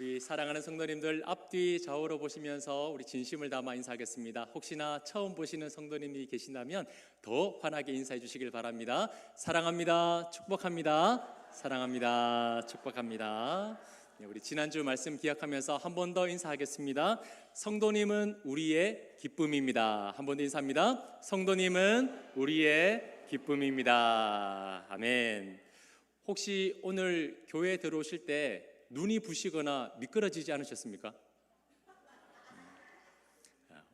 우리 사랑하는 성도님들 앞뒤 좌우로 보시면서 우리 진심을 담아 인사하겠습니다. 혹시나 처음 보시는 성도님이 계신다면 더 환하게 인사해 주시길 바랍니다. 사랑합니다. 축복합니다. 사랑합니다. 축복합니다. 우리 지난주 말씀 기억하면서 한 번 더 인사하겠습니다. 성도님은 우리의 기쁨입니다. 한 번 더 인사합니다. 성도님은 우리의 기쁨입니다. 아멘. 혹시 오늘 교회에 들어오실 때 눈이 부시거나 미끄러지지 않으셨습니까?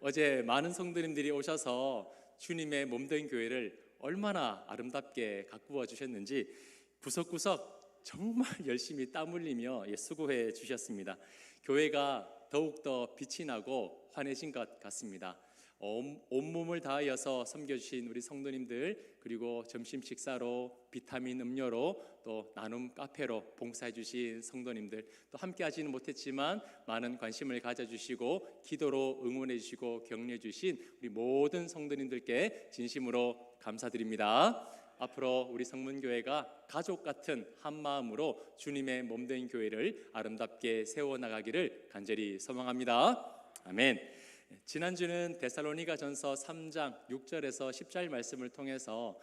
어제 많은 성도님들이 오셔서 주님의 몸된 교회를 얼마나 아름답게 가꾸어 주셨는지 구석구석 정말 열심히 땀 흘리며 수고해 주셨습니다. 교회가 더욱더 빛이 나고 환해진 것 같습니다. 온몸을 다하여서 섬겨주신 우리 성도님들, 그리고 점심 식사로, 비타민 음료로, 또 나눔 카페로 봉사해 주신 성도님들, 또 함께 하지는 못했지만 많은 관심을 가져주시고 기도로 응원해 주시고 격려해 주신 우리 모든 성도님들께 진심으로 감사드립니다. 앞으로 우리 성문교회가 가족 같은 한 마음으로 주님의 몸된 교회를 아름답게 세워나가기를 간절히 소망합니다. 아멘. 지난주는 데살로니가전서 3장 6절에서 10절 말씀을 통해서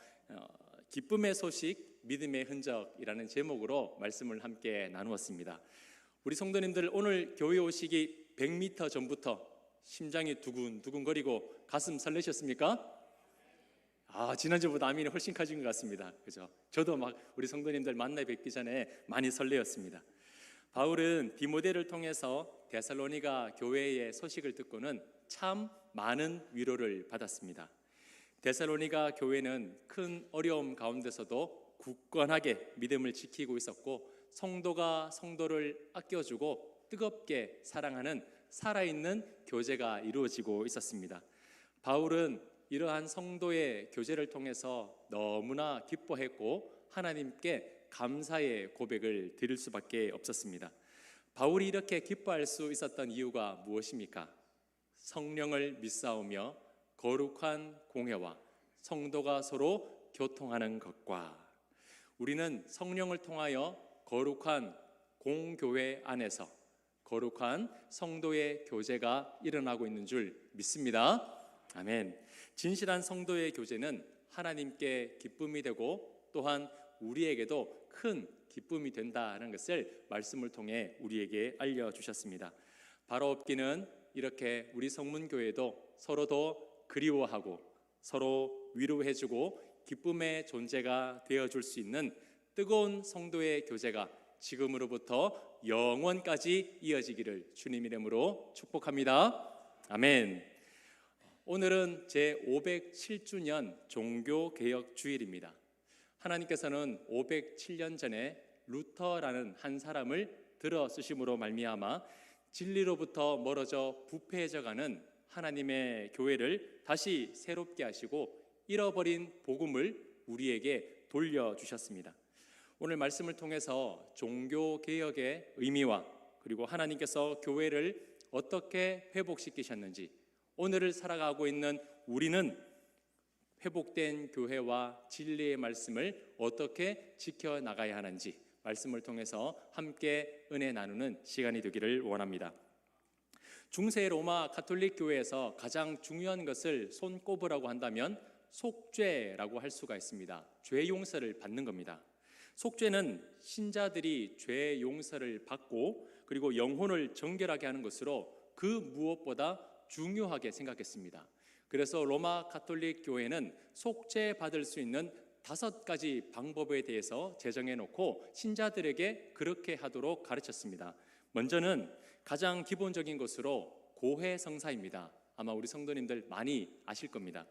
기쁨의 소식, 믿음의 흔적이라는 제목으로 말씀을 함께 나누었습니다. 우리 성도님들, 오늘 교회 오시기 100m 전부터 심장이 두근두근거리고 가슴 설레셨습니까? 지난주보다 아멘이 훨씬 커진 것 같습니다. 그죠? 저도 우리 성도님들 만나 뵙기 전에 많이 설레었습니다. 바울은 디모데를 통해서 데살로니가 교회의 소식을 듣고는 참 많은 위로를 받았습니다. 데살로니가 교회는 큰 어려움 가운데서도 굳건하게 믿음을 지키고 있었고, 성도가 성도를 아껴주고 뜨겁게 사랑하는 살아있는 교제가 이루어지고 있었습니다. 바울은 이러한 성도의 교제를 통해서 너무나 기뻐했고 하나님께 감사의 고백을 드릴 수밖에 없었습니다. 바울이 이렇게 기뻐할 수 있었던 이유가 무엇입니까? 성령을 믿사오며 거룩한 공회와 성도가 서로 교통하는 것과, 우리는 성령을 통하여 거룩한 공교회 안에서 거룩한 성도의 교제가 일어나고 있는 줄 믿습니다. 아멘. 진실한 성도의 교제는 하나님께 기쁨이 되고 또한 우리에게도 큰 기쁨이 된다는 것을 말씀을 통해 우리에게 알려주셨습니다. 바로 없기는 이렇게 우리 성문교회도 서로 더 그리워하고 서로 위로해주고 기쁨의 존재가 되어줄 수 있는 뜨거운 성도의 교제가 지금으로부터 영원까지 이어지기를 주님 이름으로 축복합니다. 아멘. 오늘은 제507주년 종교개혁 주일입니다. 하나님께서는 507년 전에 루터라는 한 사람을 들어 쓰심으로 말미암아 진리로부터 멀어져 부패해져가는 하나님의 교회를 다시 새롭게 하시고 잃어버린 복음을 우리에게 돌려주셨습니다. 오늘 말씀을 통해서 종교개혁의 의미와 그리고 하나님께서 교회를 어떻게 회복시키셨는지, 오늘을 살아가고 있는 우리는 회복된 교회와 진리의 말씀을 어떻게 지켜나가야 하는지 말씀을 통해서 함께 은혜 나누는 시간이 되기를 원합니다. 중세 로마 가톨릭 교회에서 가장 중요한 것을 손꼽으라고 한다면 속죄라고 할 수가 있습니다. 죄 용서를 받는 겁니다. 속죄는 신자들이 죄 용서를 받고 그리고 영혼을 정결하게 하는 것으로 그 무엇보다 중요하게 생각했습니다. 그래서 로마 가톨릭 교회는 속죄 받을 수 있는 5가지 방법에 대해서 제정해 놓고 신자들에게 그렇게 하도록 가르쳤습니다. 먼저는 가장 기본적인 것으로 고해성사입니다. 아마 우리 성도님들 많이 아실 겁니다.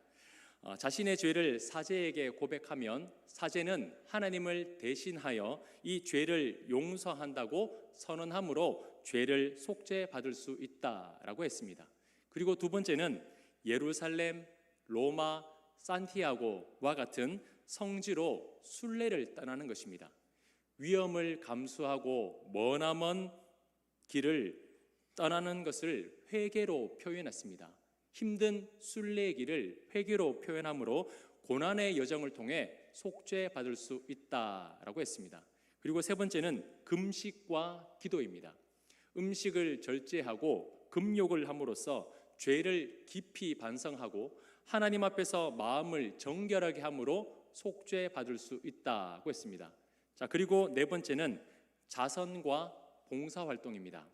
자신의 죄를 사제에게 고백하면 사제는 하나님을 대신하여 이 죄를 용서한다고 선언함으로 죄를 속죄 받을 수 있다라고 했습니다. 그리고 두 번째는 예루살렘, 로마, 산티아고와 같은 성지로 순례를 떠나는 것입니다. 위험을 감수하고 머나먼 길을 떠나는 것을 회개로 표현했습니다. 힘든 순례의 길을 회개로 표현함으로 고난의 여정을 통해 속죄 받을 수 있다라고 했습니다. 그리고 세 번째는 금식과 기도입니다. 음식을 절제하고 금욕을 함으로써 죄를 깊이 반성하고 하나님 앞에서 마음을 정결하게 함으로 속죄받을 수 있다고 했습니다. 자, 그리고 네 번째는 자선과 봉사활동입니다.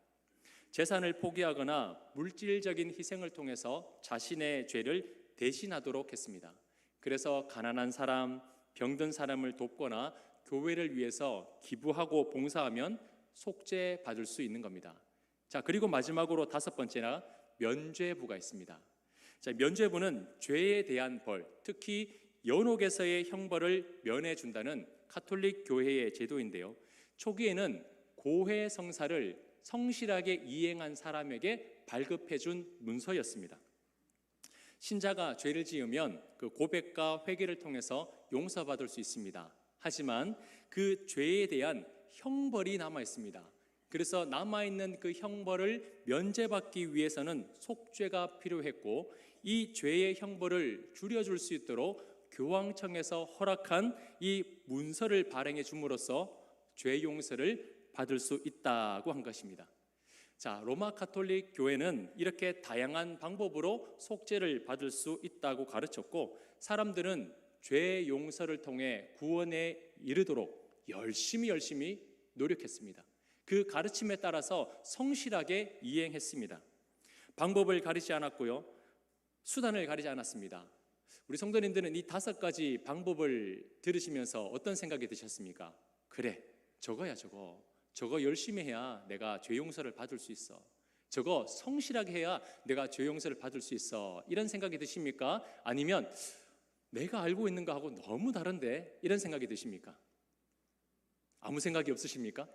재산을 포기하거나 물질적인 희생을 통해서 자신의 죄를 대신하도록 했습니다. 그래서 가난한 사람, 병든 사람을 돕거나 교회를 위해서 기부하고 봉사하면 속죄받을 수 있는 겁니다. 자, 그리고 마지막으로 다섯 번째나 면죄부가 있습니다. 자, 면죄부는 죄에 대한 벌, 특히 연옥에서의 형벌을 면해준다는 가톨릭 교회의 제도인데요. 초기에는 고해 성사를 성실하게 이행한 사람에게 발급해준 문서였습니다. 신자가 죄를 지으면 그 고백과 회개를 통해서 용서받을 수 있습니다. 하지만 그 죄에 대한 형벌이 남아 있습니다. 그래서 남아있는 그 형벌을 면제받기 위해서는 속죄가 필요했고, 이 죄의 형벌을 줄여줄 수 있도록 교황청에서 허락한 이 문서를 발행해 줌으로써 죄 용서를 받을 수 있다고 한 것입니다. 자, 로마 가톨릭 교회는 이렇게 다양한 방법으로 속죄를 받을 수 있다고 가르쳤고, 사람들은 죄 용서를 통해 구원에 이르도록 열심히 노력했습니다. 그 가르침에 따라서 성실하게 이행했습니다. 방법을 가리지 않았고요, 수단을 가리지 않았습니다. 우리 성도님들은 이 다섯 가지 방법을 들으시면서 어떤 생각이 드셨습니까? 그래, 저거야 저거 열심히 해야 내가 죄 용서를 받을 수 있어. 저거 성실하게 해야 내가 죄 용서를 받을 수 있어. 이런 생각이 드십니까? 아니면 내가 알고 있는 거하고 너무 다른데? 이런 생각이 드십니까? 아무 생각이 없으십니까?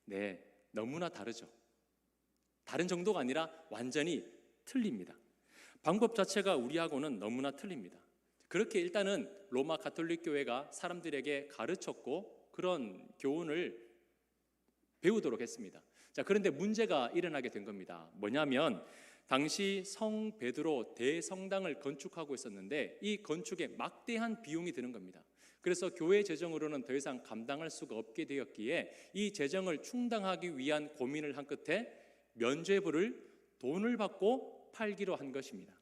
네, 너무나 다르죠. 다른 정도가 아니라 완전히 틀립니다. 방법 자체가 우리하고는 너무나 틀립니다. 그렇게 일단은 로마 가톨릭 교회가 사람들에게 가르쳤고 그런 교훈을 배우도록 했습니다. 자, 그런데 문제가 일어나게 된 겁니다. 뭐냐면 당시 성 베드로 대성당을 건축하고 있었는데 이 건축에 막대한 비용이 드는 겁니다. 그래서 교회 재정으로는 더 이상 감당할 수가 없게 되었기에 이 재정을 충당하기 위한 고민을 한 끝에 면죄부를 돈을 받고 팔기로 한 것입니다.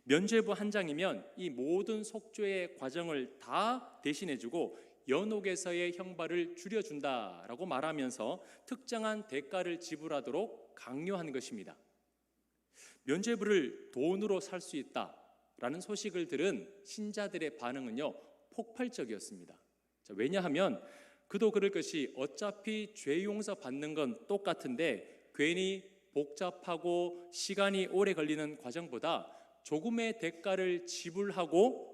면죄부 한 장이면 이 모든 속죄의 과정을 다 대신해주고 연옥에서의 형벌을 줄여준다라고 말하면서 특정한 대가를 지불하도록 강요한 것입니다. 면죄부를 돈으로 살 수 있다라는 소식을 들은 신자들의 반응은요, 폭발적이었습니다. 자, 왜냐하면 그도 그럴 것이 어차피 죄 용서 받는 건 똑같은데 괜히 복잡하고 시간이 오래 걸리는 과정보다 조금의 대가를 지불하고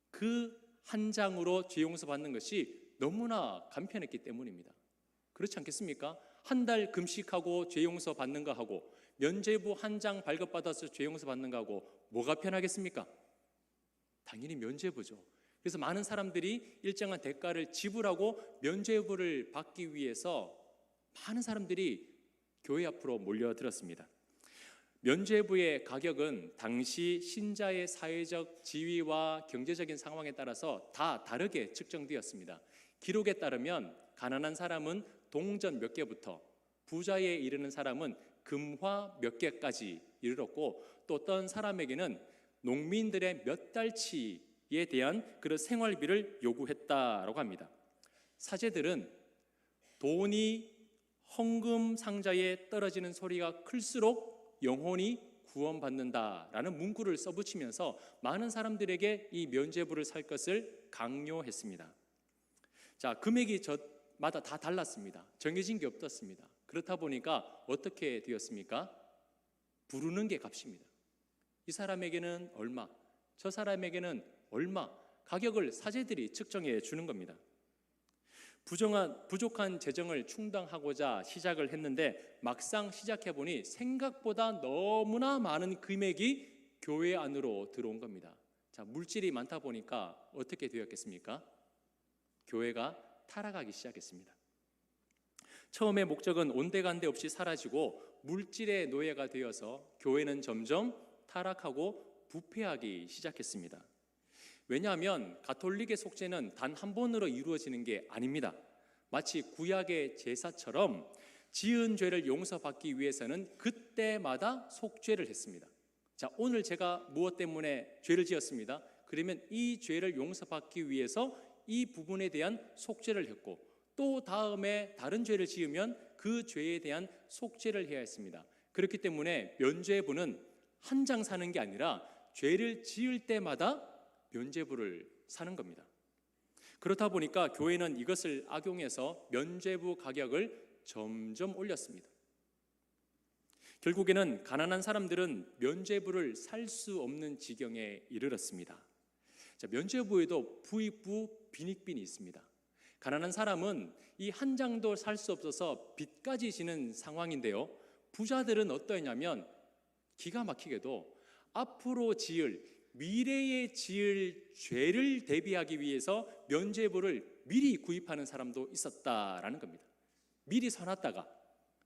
그 한 장으로 죄 용서 받는 것이 너무나 간편했기 때문입니다. 그렇지 않겠습니까? 한 달 금식하고 죄 용서 받는 거 하고 면죄부 한 장 발급받아서 죄 용서 받는 거 하고 뭐가 편하겠습니까? 당연히 면죄부죠. 그래서 많은 사람들이 일정한 대가를 지불하고 면죄부를 받기 위해서 많은 사람들이 교회 앞으로 몰려들었습니다. 면죄부의 가격은 당시 신자의 사회적 지위와 경제적인 상황에 따라서 다 다르게 측정되었습니다. 기록에 따르면 가난한 사람은 동전 몇 개부터 부자에 이르는 사람은 금화 몇 개까지 이르렀고 또 어떤 사람에게는 농민들의 몇 달치에 대한 그런 생활비를 요구했다라고 합니다. 사제들은 돈이 헌금 상자에 떨어지는 소리가 클수록 영혼이 구원받는다라는 문구를 써붙이면서 많은 사람들에게 이 면죄부를 살 것을 강요했습니다. 자, 금액이 저마다 다 달랐습니다. 정해진 게 없었습니다. 그렇다 보니까 어떻게 되었습니까? 부르는 게 값입니다. 이 사람에게는 얼마, 저 사람에게는 얼마, 가격을 사제들이 측정해 주는 겁니다. 부족한 재정을 충당하고자 시작을 했는데 막상 시작해보니 생각보다 너무나 많은 금액이 교회 안으로 들어온 겁니다. 자, 물질이 많다 보니까 어떻게 되었겠습니까? 교회가 타락하기 시작했습니다. 처음에 목적은 온데간데 없이 사라지고 물질의 노예가 되어서 교회는 점점 타락하고 부패하기 시작했습니다. 왜냐하면 가톨릭의 속죄는 단 한 번으로 이루어지는 게 아닙니다. 마치 구약의 제사처럼 지은 죄를 용서받기 위해서는 그때마다 속죄를 했습니다. 자, 오늘 제가 무엇 때문에 죄를 지었습니다. 그러면 이 죄를 용서받기 위해서 이 부분에 대한 속죄를 했고, 또 다음에 다른 죄를 지으면 그 죄에 대한 속죄를 해야 했습니다. 그렇기 때문에 면죄부는 한 장 사는 게 아니라 죄를 지을 때마다 면죄부를 사는 겁니다. 그렇다 보니까 교회는 이것을 악용해서 면죄부 가격을 점점 올렸습니다. 결국에는 가난한 사람들은 면죄부를 살 수 없는 지경에 이르렀습니다. 자, 면죄부에도 부익부 빈익빈이 있습니다. 가난한 사람은 이 한 장도 살 수 없어서 빚까지 지는 상황인데요, 부자들은 어떠냐면 기가 막히게도 앞으로 지을, 미래에 지을 죄를 대비하기 위해서 면죄부를 미리 구입하는 사람도 있었다라는 겁니다. 미리 사놨다가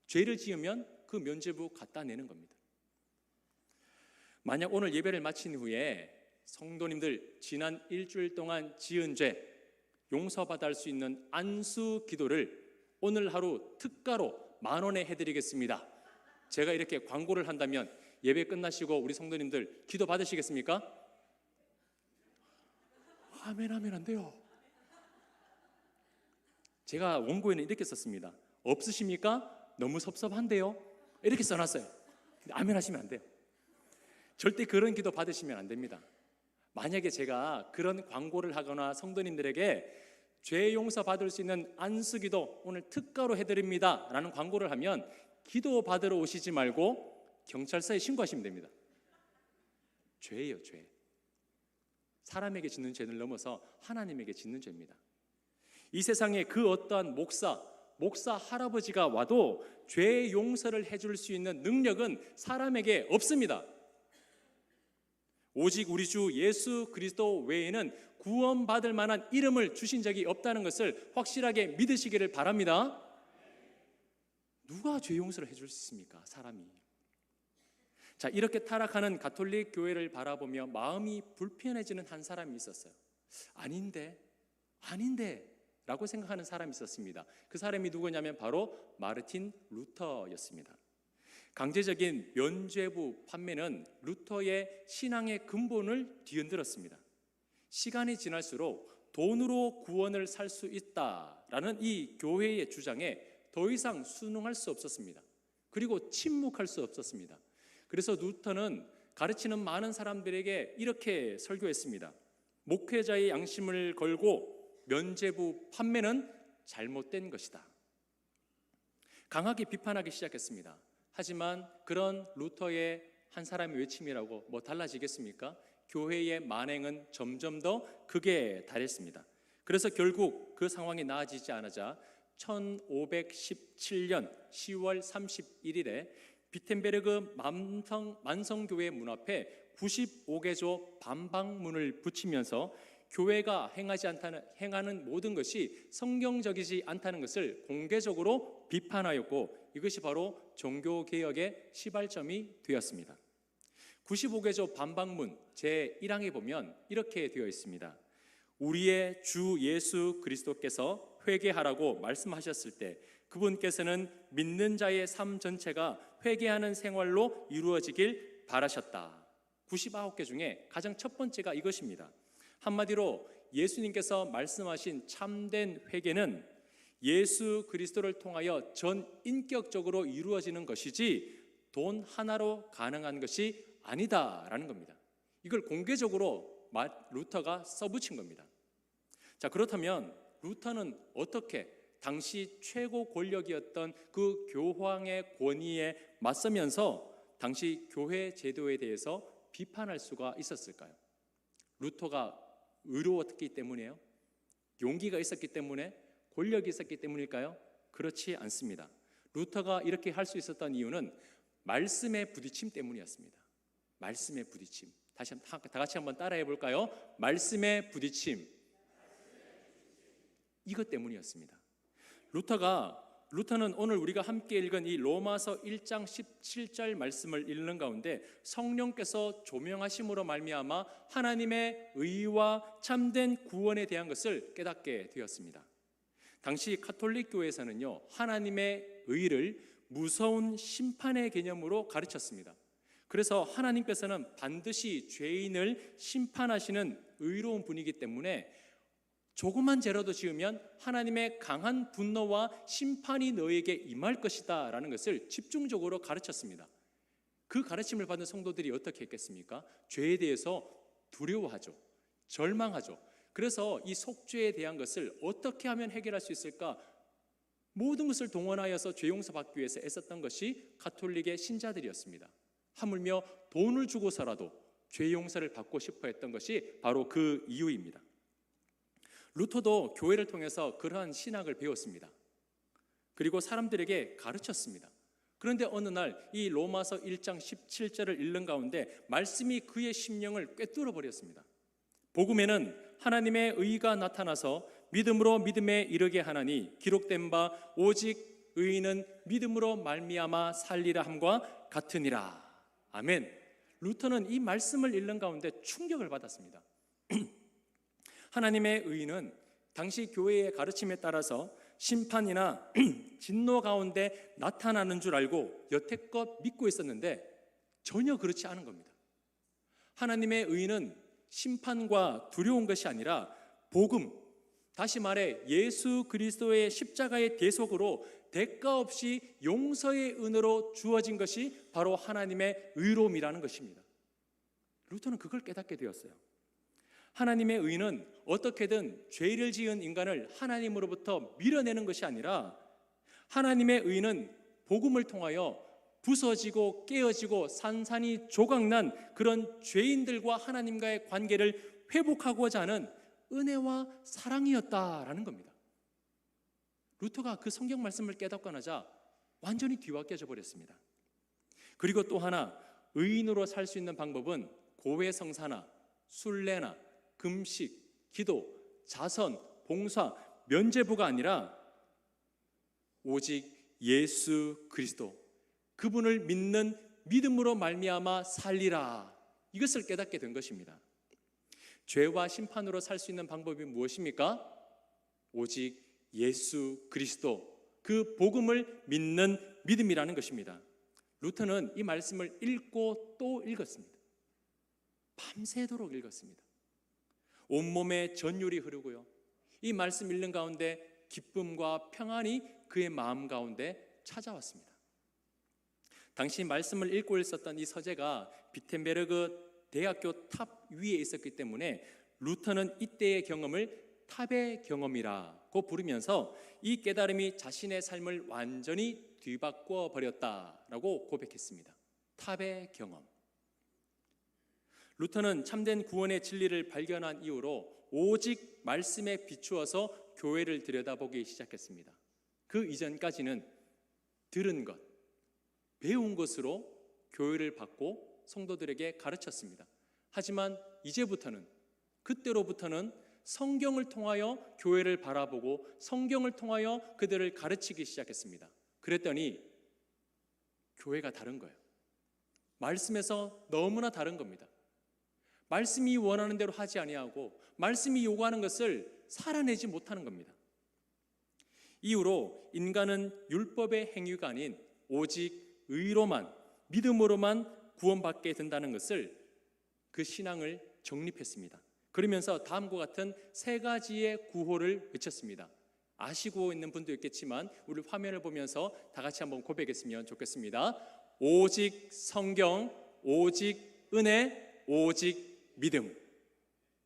죄를 지으면 그 면죄부 갖다 내는 겁니다. 만약 오늘 예배를 마친 후에 성도님들 지난 일주일 동안 지은 죄 용서받을 수 있는 안수 기도를 오늘 하루 특가로 10,000원에 해드리겠습니다. 제가 이렇게 광고를 한다면 예배 끝나시고 우리 성도님들 기도 받으시겠습니까? 아멘 하면 안 돼요. 제가 원고에는 이렇게 썼습니다. 없으십니까? 너무 섭섭한데요? 이렇게 써놨어요. 근데 아멘 하시면 안 돼요. 절대 그런 기도 받으시면 안 됩니다. 만약에 제가 그런 광고를 하거나 성도님들에게 죄 용서 받을 수 있는 안수기도 오늘 특가로 해드립니다 라는 광고를 하면 기도 받으러 오시지 말고 경찰서에 신고하시면 됩니다. 죄예요, 죄. 사람에게 짓는 죄를 넘어서 하나님에게 짓는 죄입니다. 이 세상에 그 어떠한 목사 할아버지가 와도 죄 용서를 해줄 수 있는 능력은 사람에게 없습니다. 오직 우리 주 예수 그리스도 외에는 구원받을 만한 이름을 주신 적이 없다는 것을 확실하게 믿으시기를 바랍니다. 누가 죄 용서를 해줄 수 있습니까? 사람이. 자, 이렇게 타락하는 가톨릭 교회를 바라보며 마음이 불편해지는 한 사람이 있었어요. 아닌데 라고 생각하는 사람이 있었습니다. 그 사람이 누구냐면 바로 마르틴 루터였습니다. 강제적인 면죄부 판매는 루터의 신앙의 근본을 뒤흔들었습니다. 시간이 지날수록 돈으로 구원을 살 수 있다라는 이 교회의 주장에 더 이상 순응할 수 없었습니다. 그리고 침묵할 수 없었습니다. 그래서 루터는 가르치는 많은 사람들에게 이렇게 설교했습니다. 목회자의 양심을 걸고 면죄부 판매는 잘못된 것이다. 강하게 비판하기 시작했습니다. 하지만 그런 루터의 한 사람의 외침이라고 뭐 달라지겠습니까? 교회의 만행은 점점 더 극에 달했습니다. 그래서 결국 그 상황이 나아지지 않으자 1517년 10월 31일에 비텐베르그 만성교회 문 앞에 95개조 반박문을 붙이면서 교회가 행하는 모든 것이 성경적이지 않다는 것을 공개적으로 비판하였고, 이것이 바로 종교개혁의 시발점이 되었습니다. 95개조 반박문 제1항에 보면 이렇게 되어 있습니다. 우리의 주 예수 그리스도께서 회개하라고 말씀하셨을 때 그분께서는 믿는 자의 삶 전체가 회개하는 생활로 이루어지길 바라셨다. 99개 중에 가장 첫 번째가 이것입니다. 한마디로 예수님께서 말씀하신 참된 회개는 예수 그리스도를 통하여 전인격적으로 이루어지는 것이지 돈 하나로 가능한 것이 아니다라는 겁니다. 이걸 공개적으로 루터가 써붙인 겁니다. 자, 그렇다면 루터는 어떻게 당시 최고 권력이었던 그 교황의 권위에 맞서면서 당시 교회 제도에 대해서 비판할 수가 있었을까요? 루터가 의로웠기 때문이에요? 용기가 있었기 때문에? 권력이 있었기 때문일까요? 그렇지 않습니다. 루터가 이렇게 할 수 있었던 이유는 말씀의 부딪힘 때문이었습니다. 말씀의 부딪힘. 다 같이 한번 따라해 볼까요? 말씀의 부딪힘. 이것 때문이었습니다. 루터는 오늘 우리가 함께 읽은 이 로마서 1장 17절 말씀을 읽는 가운데 성령께서 조명하심으로 말미암아 하나님의 의와 참된 구원에 대한 것을 깨닫게 되었습니다. 당시 가톨릭 교회에서는요, 하나님의 의를 무서운 심판의 개념으로 가르쳤습니다. 그래서 하나님께서는 반드시 죄인을 심판하시는 의로운 분이기 때문에 조그만 죄라도 지으면 하나님의 강한 분노와 심판이 너에게 임할 것이다 라는 것을 집중적으로 가르쳤습니다. 그 가르침을 받은 성도들이 어떻게 했겠습니까? 죄에 대해서 두려워하죠. 절망하죠. 그래서 이 속죄에 대한 것을 어떻게 하면 해결할 수 있을까? 모든 것을 동원하여서 죄 용서받기 위해서 애썼던 것이 가톨릭의 신자들이었습니다. 하물며 돈을 주고서라도 죄 용서를 받고 싶어 했던 것이 바로 그 이유입니다. 루터도 교회를 통해서 그러한 신학을 배웠습니다. 그리고 사람들에게 가르쳤습니다. 그런데 어느 날 이 로마서 1장 17절을 읽는 가운데 말씀이 그의 심령을 꿰뚫어 버렸습니다. 복음에는 하나님의 의가 나타나서 믿음으로 믿음에 이르게 하나니 기록된 바 오직 의인은 믿음으로 말미암아 살리라 함과 같으니라. 아멘. 루터는 이 말씀을 읽는 가운데 충격을 받았습니다. 하나님의 의인은 당시 교회의 가르침에 따라서 심판이나 진노 가운데 나타나는 줄 알고 여태껏 믿고 있었는데 전혀 그렇지 않은 겁니다. 하나님의 의인은 심판과 두려운 것이 아니라 복음, 다시 말해 예수 그리스도의 십자가의 대속으로 대가 없이 용서의 은혜로 주어진 것이 바로 하나님의 의로움이라는 것입니다. 루터는 그걸 깨닫게 되었어요. 하나님의 의는 어떻게든 죄를 지은 인간을 하나님으로부터 밀어내는 것이 아니라 하나님의 의는 복음을 통하여 부서지고 깨어지고 산산이 조각난 그런 죄인들과 하나님과의 관계를 회복하고자 하는 은혜와 사랑이었다라는 겁니다. 루터가 그 성경 말씀을 깨닫고 나자 완전히 뒤바뀌어져 버렸습니다. 그리고 또 하나, 의인으로 살 수 있는 방법은 고해 성사나 순례나 금식, 기도, 자선, 봉사, 면죄부가 아니라 오직 예수 그리스도, 그분을 믿는 믿음으로 말미암아 살리라, 이것을 깨닫게 된 것입니다. 죄와 심판으로 살 수 있는 방법이 무엇입니까? 오직 예수 그리스도, 그 복음을 믿는 믿음이라는 것입니다. 루터는 이 말씀을 읽고 또 읽었습니다. 밤새도록 읽었습니다. 온몸에 전율이 흐르고요, 이 말씀 읽는 가운데 기쁨과 평안이 그의 마음 가운데 찾아왔습니다. 당시 말씀을 읽고 있었던 이 서재가 비텐베르그 대학교 탑 위에 있었기 때문에 루터는 이때의 경험을 탑의 경험이라고 부르면서 이 깨달음이 자신의 삶을 완전히 뒤바꿔 버렸다라고 고백했습니다. 탑의 경험. 루터는 참된 구원의 진리를 발견한 이후로 오직 말씀에 비추어서 교회를 들여다보기 시작했습니다. 그 이전까지는 들은 것, 배운 것으로 교회를 받고 성도들에게 가르쳤습니다. 하지만 이제부터는, 그때로부터는 성경을 통하여 교회를 바라보고 성경을 통하여 그들을 가르치기 시작했습니다. 그랬더니 교회가 다른 거예요. 말씀에서 너무나 다른 겁니다. 말씀이 원하는 대로 하지 아니하고 말씀이 요구하는 것을 살아내지 못하는 겁니다. 이후로 인간은 율법의 행위가 아닌 오직 의로만, 믿음으로만 구원받게 된다는 것을, 그 신앙을 정립했습니다. 그러면서 다음과 같은 세 가지의 구호를 외쳤습니다. 아시고 있는 분도 있겠지만 우리 화면을 보면서 다 같이 한번 고백했으면 좋겠습니다. 오직 성경, 오직 은혜, 오직 믿음.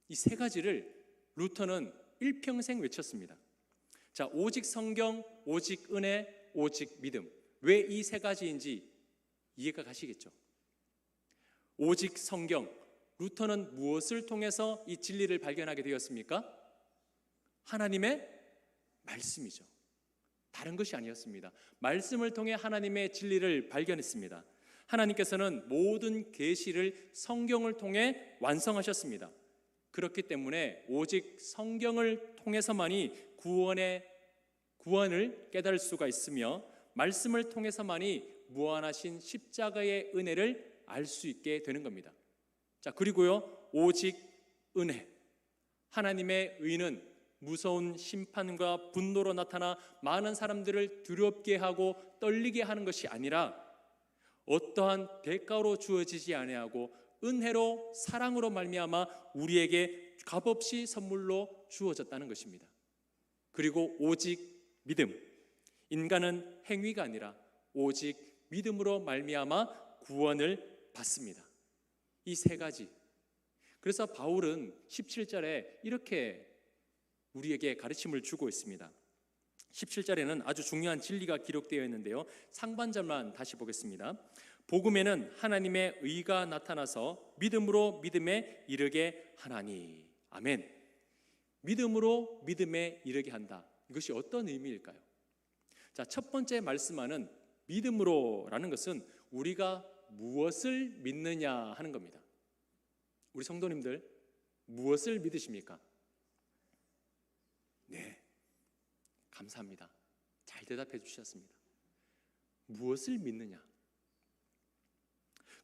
이 세 가지를 루터는 일평생 외쳤습니다. 자, 오직 성경, 오직 은혜, 오직 믿음. 왜 이 세 가지인지 이해가 가시겠죠? 오직 성경, 루터는 무엇을 통해서 이 진리를 발견하게 되었습니까? 하나님의 말씀이죠. 다른 것이 아니었습니다. 말씀을 통해 하나님의 진리를 발견했습니다. 하나님께서는 모든 계시를 성경을 통해 완성하셨습니다. 그렇기 때문에 오직 성경을 통해서만이 구원을 깨달을 수가 있으며 말씀을 통해서만이 무한하신 십자가의 은혜를 알 수 있게 되는 겁니다. 자, 그리고요, 오직 은혜. 하나님의 의는 무서운 심판과 분노로 나타나 많은 사람들을 두렵게 하고 떨리게 하는 것이 아니라 어떠한 대가로 주어지지 아니하고 은혜로 사랑으로 말미암아 우리에게 값없이 선물로 주어졌다는 것입니다. 그리고 오직 믿음, 인간은 행위가 아니라 오직 믿음으로 말미암아 구원을 받습니다. 이 세 가지. 그래서 바울은 17절에 이렇게 우리에게 가르침을 주고 있습니다. 17절에는 아주 중요한 진리가 기록되어 있는데요, 상반절만 다시 보겠습니다. 복음에는 하나님의 의가 나타나서 믿음으로 믿음에 이르게 하나니. 아멘. 믿음으로 믿음에 이르게 한다. 이것이 어떤 의미일까요? 자, 첫 번째 말씀하는 믿음으로라는 것은 우리가 무엇을 믿느냐 하는 겁니다. 우리 성도님들 무엇을 믿으십니까? 네, 감사합니다. 잘 대답해 주셨습니다. 무엇을 믿느냐?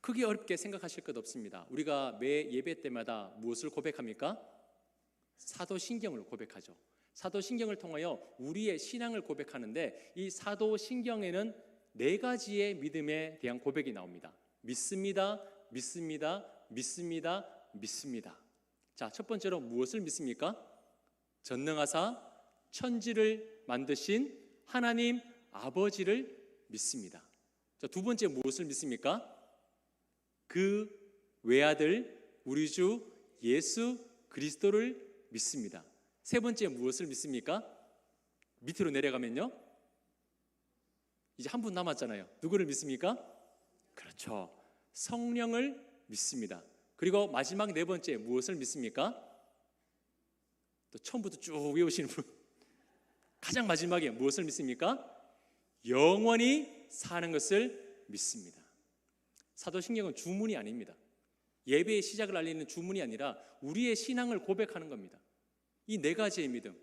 크게 어렵게 생각하실 것 없습니다. 우리가 매 예배 때마다 무엇을 고백합니까? 사도신경을 고백하죠. 사도신경을 통하여 우리의 신앙을 고백하는데, 이 사도신경에는 네 가지의 믿음에 대한 고백이 나옵니다. 믿습니다, 믿습니다, 믿습니다, 믿습니다. 자, 첫 번째로 무엇을 믿습니까? 전능하사 천지를 만드신 하나님 아버지를 믿습니다. 자, 두 번째 무엇을 믿습니까? 그 외아들 우리 주 예수 그리스도를 믿습니다. 세 번째 무엇을 믿습니까? 밑으로 내려가면요, 이제 한 분 남았잖아요. 누구를 믿습니까? 그렇죠, 성령을 믿습니다. 그리고 마지막 네 번째 무엇을 믿습니까? 또 처음부터 쭉 외우시는 분, 가장 마지막에 무엇을 믿습니까? 영원히 사는 것을 믿습니다. 사도신경은 주문이 아닙니다. 예배의 시작을 알리는 주문이 아니라 우리의 신앙을 고백하는 겁니다. 이 네 가지의 믿음,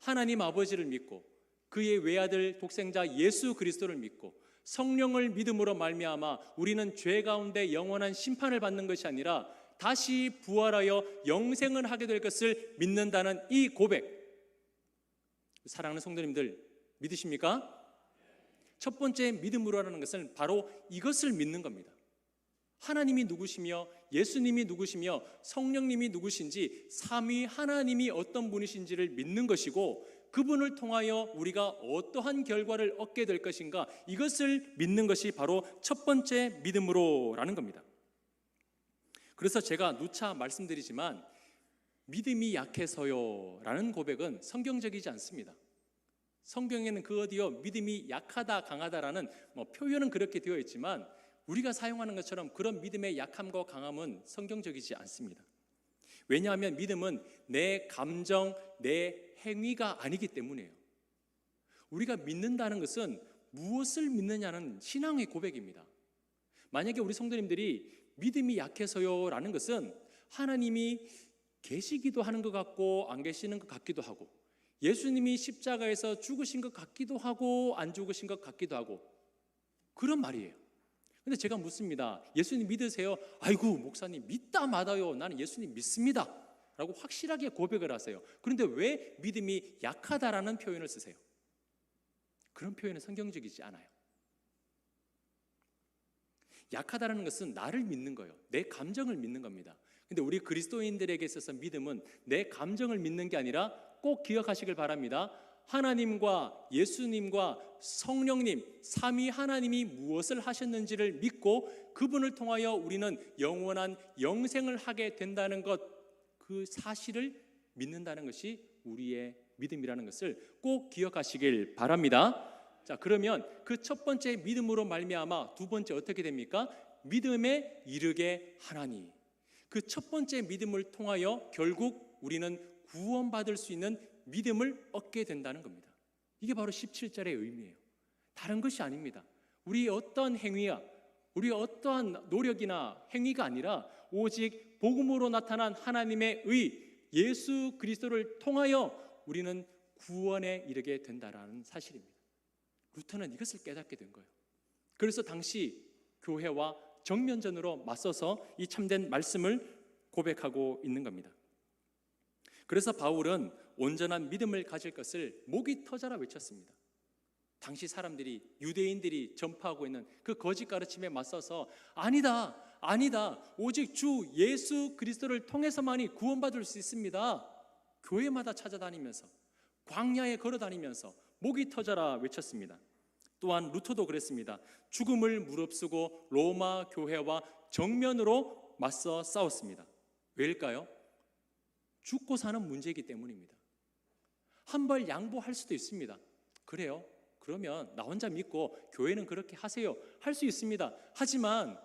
하나님 아버지를 믿고 그의 외아들 독생자 예수 그리스도를 믿고 성령을 믿음으로 말미암아 우리는 죄 가운데 영원한 심판을 받는 것이 아니라 다시 부활하여 영생을 하게 될 것을 믿는다는 이 고백, 사랑하는 성도님들 믿으십니까? 첫 번째 믿음으로라는 것은 바로 이것을 믿는 겁니다. 하나님이 누구시며 예수님이 누구시며 성령님이 누구신지, 삼위 하나님이 어떤 분이신지를 믿는 것이고, 그분을 통하여 우리가 어떠한 결과를 얻게 될 것인가, 이것을 믿는 것이 바로 첫 번째 믿음으로라는 겁니다. 그래서 제가 누차 말씀드리지만 믿음이 약해서요 라는 고백은 성경적이지 않습니다. 성경에는 그 어디요 믿음이 약하다 강하다라는 표현은 그렇게 되어 있지만 우리가 사용하는 것처럼 그런 믿음의 약함과 강함은 성경적이지 않습니다. 왜냐하면 믿음은 내 감정, 내 행위가 아니기 때문이에요. 우리가 믿는다는 것은 무엇을 믿느냐는 신앙의 고백입니다. 만약에 우리 성도님들이 믿음이 약해서요 라는 것은 하나님이 계시기도 하는 것 같고 안 계시는 것 같기도 하고, 예수님이 십자가에서 죽으신 것 같기도 하고 안 죽으신 것 같기도 하고, 그런 말이에요. 근데 제가 묻습니다. 예수님 믿으세요? 아이고 목사님 믿다 마다요, 나는 예수님 믿습니다 라고 확실하게 고백을 하세요. 그런데 왜 믿음이 약하다라는 표현을 쓰세요? 그런 표현은 성경적이지 않아요. 약하다라는 것은 나를 믿는 거예요. 내 감정을 믿는 겁니다. 근데 우리 그리스도인들에게 있어서 믿음은 내 감정을 믿는 게 아니라 꼭 기억하시길 바랍니다. 하나님과 예수님과 성령님, 삼위 하나님이 무엇을 하셨는지를 믿고 그분을 통하여 우리는 영원한 영생을 하게 된다는 것, 그 사실을 믿는다는 것이 우리의 믿음이라는 것을 꼭 기억하시길 바랍니다. 자, 그러면 그 첫 번째 믿음으로 말미암아 두 번째 어떻게 됩니까? 믿음에 이르게 하나니. 그 첫 번째 믿음을 통하여 결국 우리는 구원받을 수 있는 믿음을 얻게 된다는 겁니다. 이게 바로 17절의 의미예요. 다른 것이 아닙니다. 우리의 어떠한 행위야, 우리의 어떠한 노력이나 행위가 아니라 오직 복음으로 나타난 하나님의 의, 예수 그리스도를 통하여 우리는 구원에 이르게 된다는 사실입니다. 루터는 이것을 깨닫게 된 거예요. 그래서 당시 교회와 정면전으로 맞서서 이 참된 말씀을 고백하고 있는 겁니다. 그래서 바울은 온전한 믿음을 가질 것을 목이 터져라 외쳤습니다. 당시 사람들이, 유대인들이 전파하고 있는 그 거짓 가르침에 맞서서 아니다, 아니다, 오직 주 예수 그리스도를 통해서만이 구원받을 수 있습니다. 교회마다 찾아다니면서, 광야에 걸어다니면서 목이 터져라 외쳤습니다. 또한 루터도 그랬습니다. 죽음을 무릅쓰고 로마 교회와 정면으로 맞서 싸웠습니다. 왜일까요? 죽고 사는 문제이기 때문입니다. 한 번 양보할 수도 있습니다. 그래요? 그러면 나 혼자 믿고 교회는 그렇게 하세요, 할 수 있습니다. 하지만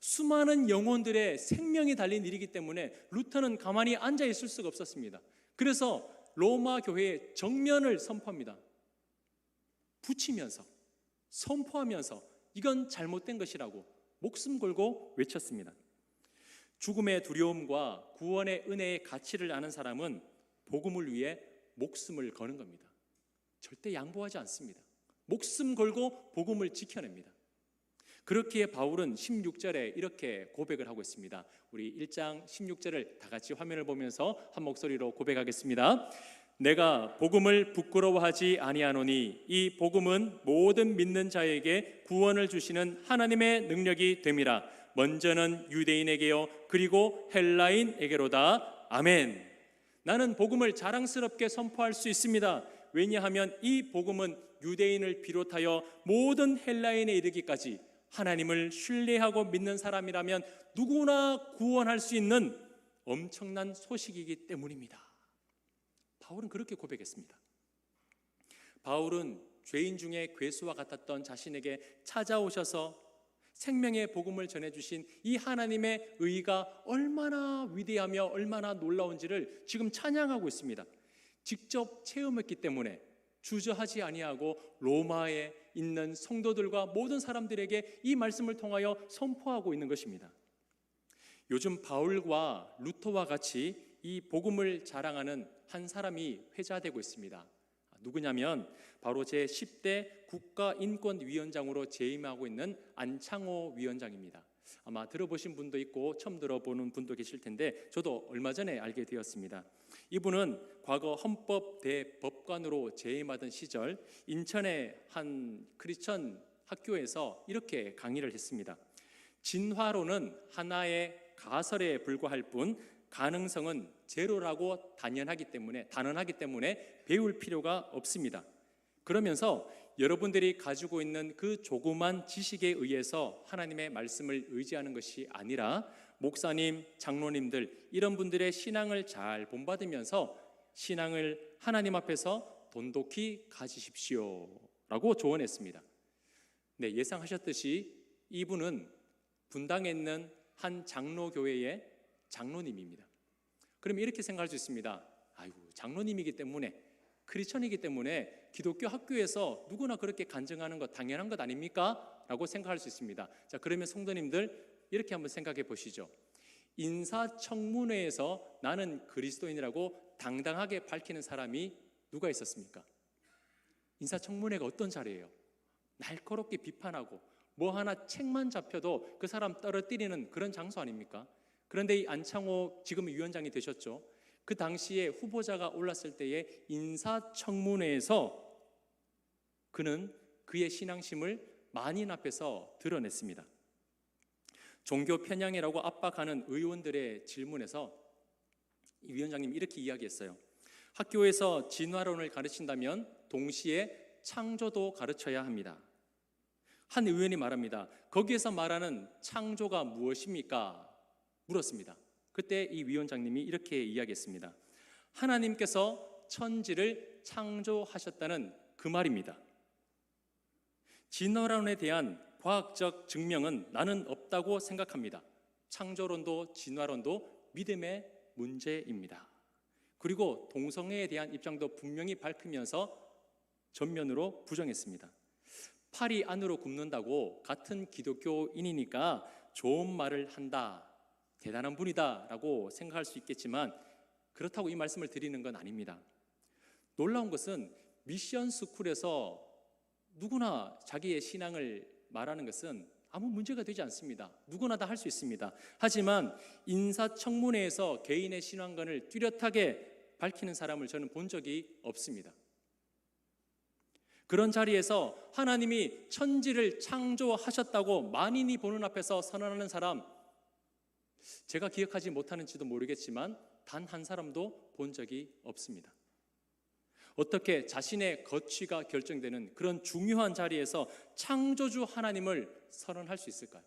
수많은 영혼들의 생명이 달린 일이기 때문에 루터는 가만히 앉아 있을 수가 없었습니다. 그래서 로마 교회의 정면을 선포합니다. 붙이면서, 선포하면서 이건 잘못된 것이라고 목숨 걸고 외쳤습니다. 죽음의 두려움과 구원의 은혜의 가치를 아는 사람은 복음을 위해 목숨을 거는 겁니다. 절대 양보하지 않습니다. 목숨 걸고 복음을 지켜냅니다. 그렇기에 바울은 16절에 이렇게 고백을 하고 있습니다. 우리 1장 16절을 다 같이 화면을 보면서 한 목소리로 고백하겠습니다. 내가 복음을 부끄러워하지 아니하노니 이 복음은 모든 믿는 자에게 구원을 주시는 하나님의 능력이 됨이라. 먼저는 유대인에게요 그리고 헬라인에게로다. 아멘. 나는 복음을 자랑스럽게 선포할 수 있습니다. 왜냐하면 이 복음은 유대인을 비롯하여 모든 헬라인에 이르기까지 하나님을 신뢰하고 믿는 사람이라면 누구나 구원할 수 있는 엄청난 소식이기 때문입니다. 바울은 그렇게 고백했습니다. 바울은 죄인 중에 괴수와 같았던 자신에게 찾아오셔서 생명의 복음을 전해주신 이 하나님의 의가 얼마나 위대하며 얼마나 놀라운지를 지금 찬양하고 있습니다. 직접 체험했기 때문에 주저하지 아니하고 로마에 있는 성도들과 모든 사람들에게 이 말씀을 통하여 선포하고 있는 것입니다. 요즘 바울과 루터와 같이 이 복음을 자랑하는 한 사람이 회자되고 있습니다. 누구냐면 바로 제10대 국가인권위원장으로 재임하고 있는 안창호 위원장입니다. 아마 들어보신 분도 있고 처음 들어보는 분도 계실 텐데 저도 얼마 전에 알게 되었습니다. 이분은 과거 헌법대법관으로 재임하던 시절 인천의 한 크리스천 학교에서 이렇게 강의를 했습니다. 진화론은 하나의 가설에 불과할 뿐 가능성은 제로라고 단언하기 때문에 배울 필요가 없습니다. 그러면서 여러분들이 가지고 있는 그 조그만 지식에 의해서 하나님의 말씀을 의지하는 것이 아니라 목사님, 장로님들 이런 분들의 신앙을 잘 본받으면서 신앙을 하나님 앞에서 돈독히 가지십시오 라고 조언했습니다. 네, 예상하셨듯이 이분은 분당에 있는 한 장로교회의 장로님입니다. 그럼 이렇게 생각할 수 있습니다. 아이고, 장로님이기 때문에, 크리스천이기 때문에 기독교 학교에서 누구나 그렇게 간증하는 것 당연한 것 아닙니까? 라고 생각할 수 있습니다. 자, 그러면 성도님들 이렇게 한번 생각해 보시죠. 인사청문회에서 나는 그리스도인이라고 당당하게 밝히는 사람이 누가 있었습니까? 인사청문회가 어떤 자리예요? 날카롭게 비판하고 뭐 하나 책만 잡혀도 그 사람 떨어뜨리는 그런 장소 아닙니까? 그런데 이 안창호 지금 위원장이 되셨죠. 그 당시에 후보자가 올랐을 때의 인사청문회에서 그는 그의 신앙심을 만인 앞에서 드러냈습니다. 종교 편향이라고 압박하는 의원들의 질문에서 이 위원장님이 이렇게 이야기했어요. 학교에서 진화론을 가르친다면 동시에 창조도 가르쳐야 합니다. 한 의원이 말합니다. 거기에서 말하는 창조가 무엇입니까? 물었습니다. 그때 이 위원장님이 이렇게 이야기했습니다. 하나님께서 천지를 창조하셨다는 그 말입니다. 진화론에 대한 과학적 증명은 나는 없다고 생각합니다. 창조론도 진화론도 믿음의 문제입니다. 그리고 동성애에 대한 입장도 분명히 밝히면서 전면으로 부정했습니다. 팔이 안으로 굽는다고 같은 기독교인이니까 좋은 말을 한다, 대단한 분이다 라고 생각할 수 있겠지만 그렇다고 이 말씀을 드리는 건 아닙니다. 놀라운 것은 미션 스쿨에서 누구나 자기의 신앙을 말하는 것은 아무 문제가 되지 않습니다. 누구나 다 할 수 있습니다. 하지만 인사청문회에서 개인의 신앙관을 뚜렷하게 밝히는 사람을 저는 본 적이 없습니다. 그런 자리에서 하나님이 천지를 창조하셨다고 만인이 보는 앞에서 선언하는 사람, 제가 기억하지 못하는지도 모르겠지만 단 한 사람도 본 적이 없습니다. 어떻게 자신의 거취가 결정되는 그런 중요한 자리에서 창조주 하나님을 선언할 수 있을까요?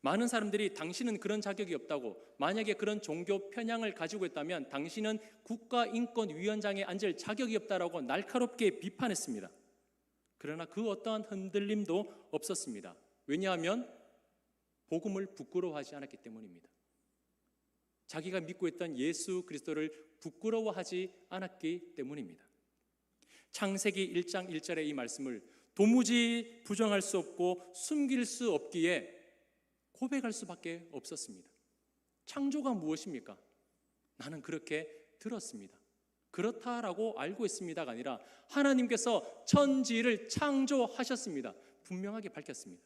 많은 사람들이 당신은 그런 자격이 없다고, 만약에 그런 종교 편향을 가지고 있다면 당신은 국가인권위원장에 앉을 자격이 없다라고 날카롭게 비판했습니다. 그러나 그 어떠한 흔들림도 없었습니다. 왜냐하면 복음을 부끄러워하지 않았기 때문입니다. 자기가 믿고 있던 예수 그리스도를 부끄러워하지 않았기 때문입니다. 창세기 1장 1절의 이 말씀을 도무지 부정할 수 없고 숨길 수 없기에 고백할 수밖에 없었습니다. 창조가 무엇입니까? 나는 그렇게 들었습니다. 그렇다라고 알고 있습니다가 아니라 하나님께서 천지를 창조하셨습니다. 분명하게 밝혔습니다.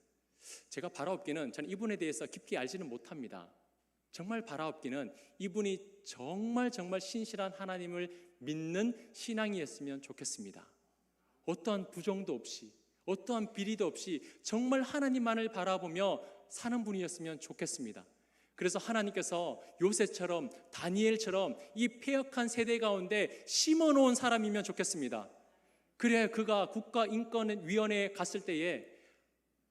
제가 바라옵기는 저는 이분에 대해서 깊이 알지는 못합니다. 정말 바라옵기는 이분이 정말 신실한 하나님을 믿는 신앙이었으면 좋겠습니다. 어떠한 부정도 없이, 어떠한 비리도 없이 정말 하나님만을 바라보며 사는 분이었으면 좋겠습니다. 그래서 하나님께서 요셉처럼 다니엘처럼 이 패역한 세대 가운데 심어놓은 사람이면 좋겠습니다. 그래야 그가 국가인권위원회에 갔을 때에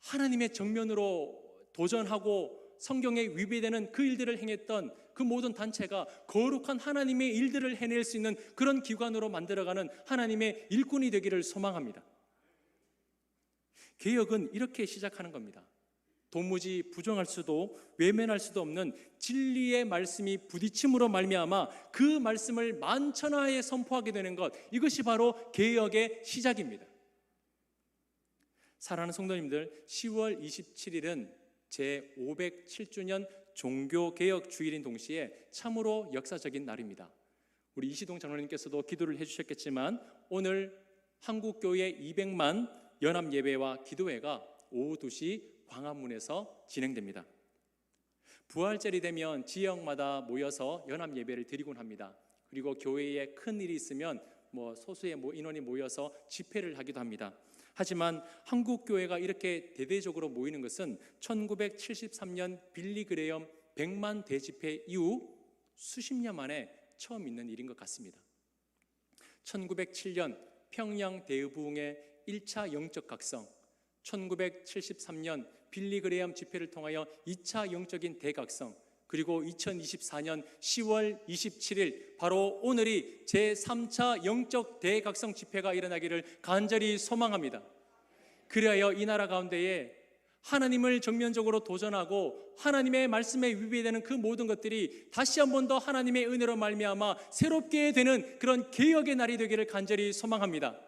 하나님의 정면으로 도전하고 성경에 위배되는 그 일들을 행했던 그 모든 단체가 거룩한 하나님의 일들을 해낼 수 있는 그런 기관으로 만들어가는 하나님의 일꾼이 되기를 소망합니다. 개혁은 이렇게 시작하는 겁니다. 도무지 부정할 수도 외면할 수도 없는 진리의 말씀이 부딪힘으로 말미암아 그 말씀을 만천하에 선포하게 되는 것, 이것이 바로 개혁의 시작입니다. 사랑하는 성도님들, 10월 27일은 제507주년 종교개혁 주일인 동시에 참으로 역사적인 날입니다. 우리 이시동 장로님께서도 기도를 해주셨겠지만 오늘 한국교회 200만 연합예배와 기도회가 오후 2시 광화문에서 진행됩니다. 부활절이 되면 지역마다 모여서 연합예배를 드리곤 합니다. 그리고 교회에 큰 일이 있으면 소수의 인원이 모여서 집회를 하기도 합니다. 하지만 한국교회가 이렇게 대대적으로 모이는 것은 1973년 빌리 그레엄 100만 대집회 이후 수십 년 만에 처음 있는 일인 것 같습니다. 1907년 평양 대부흥의 1차 영적 각성, 1973년 빌리 그레엄 집회를 통하여 2차 영적인 대각성, 그리고 2024년 10월 27일 바로 오늘이 제3차 영적 대각성 집회가 일어나기를 간절히 소망합니다. 그리하여 이 나라 가운데에 하나님을 정면적으로 도전하고 하나님의 말씀에 위배되는 그 모든 것들이 다시 한 번 더 하나님의 은혜로 말미암아 새롭게 되는 그런 개혁의 날이 되기를 간절히 소망합니다.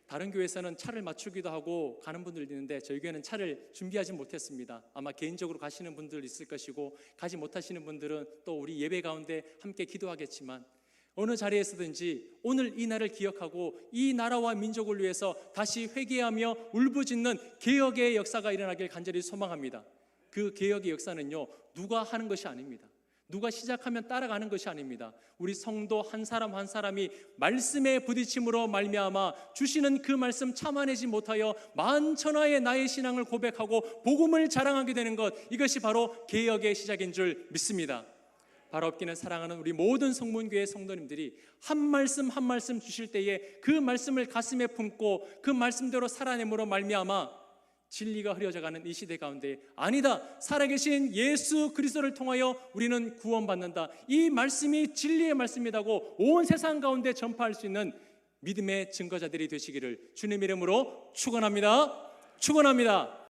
다른 교회에서는 차를 맞추기도 하고 가는 분들이 있는데 저희 교회는 차를 준비하지 못했습니다. 아마 개인적으로 가시는 분들 있을 것이고 가지 못하시는 분들은 또 우리 예배 가운데 함께 기도하겠지만 어느 자리에서든지 오늘 이 날을 기억하고 이 나라와 민족을 위해서 다시 회개하며 울부짖는 개혁의 역사가 일어나길 간절히 소망합니다. 그 개혁의 역사는요, 누가 하는 것이 아닙니다. 누가 시작하면 따라가는 것이 아닙니다. 우리 성도 한 사람 한 사람이 말씀에 부딪힘으로 말미암아 주시는 그 말씀 참아내지 못하여 만천하의 나의 신앙을 고백하고 복음을 자랑하게 되는 것, 이것이 바로 개혁의 시작인 줄 믿습니다. 바라옵기는 사랑하는 우리 모든 성문교회 성도님들이 한 말씀 한 말씀 주실 때에 그 말씀을 가슴에 품고 그 말씀대로 살아냄으로 말미암아 진리가 흐려져가는 이 시대 가운데 아니다, 살아계신 예수 그리스도를 통하여 우리는 구원받는다, 이 말씀이 진리의 말씀이라고 온 세상 가운데 전파할 수 있는 믿음의 증거자들이 되시기를 주님의 이름으로 축원합니다.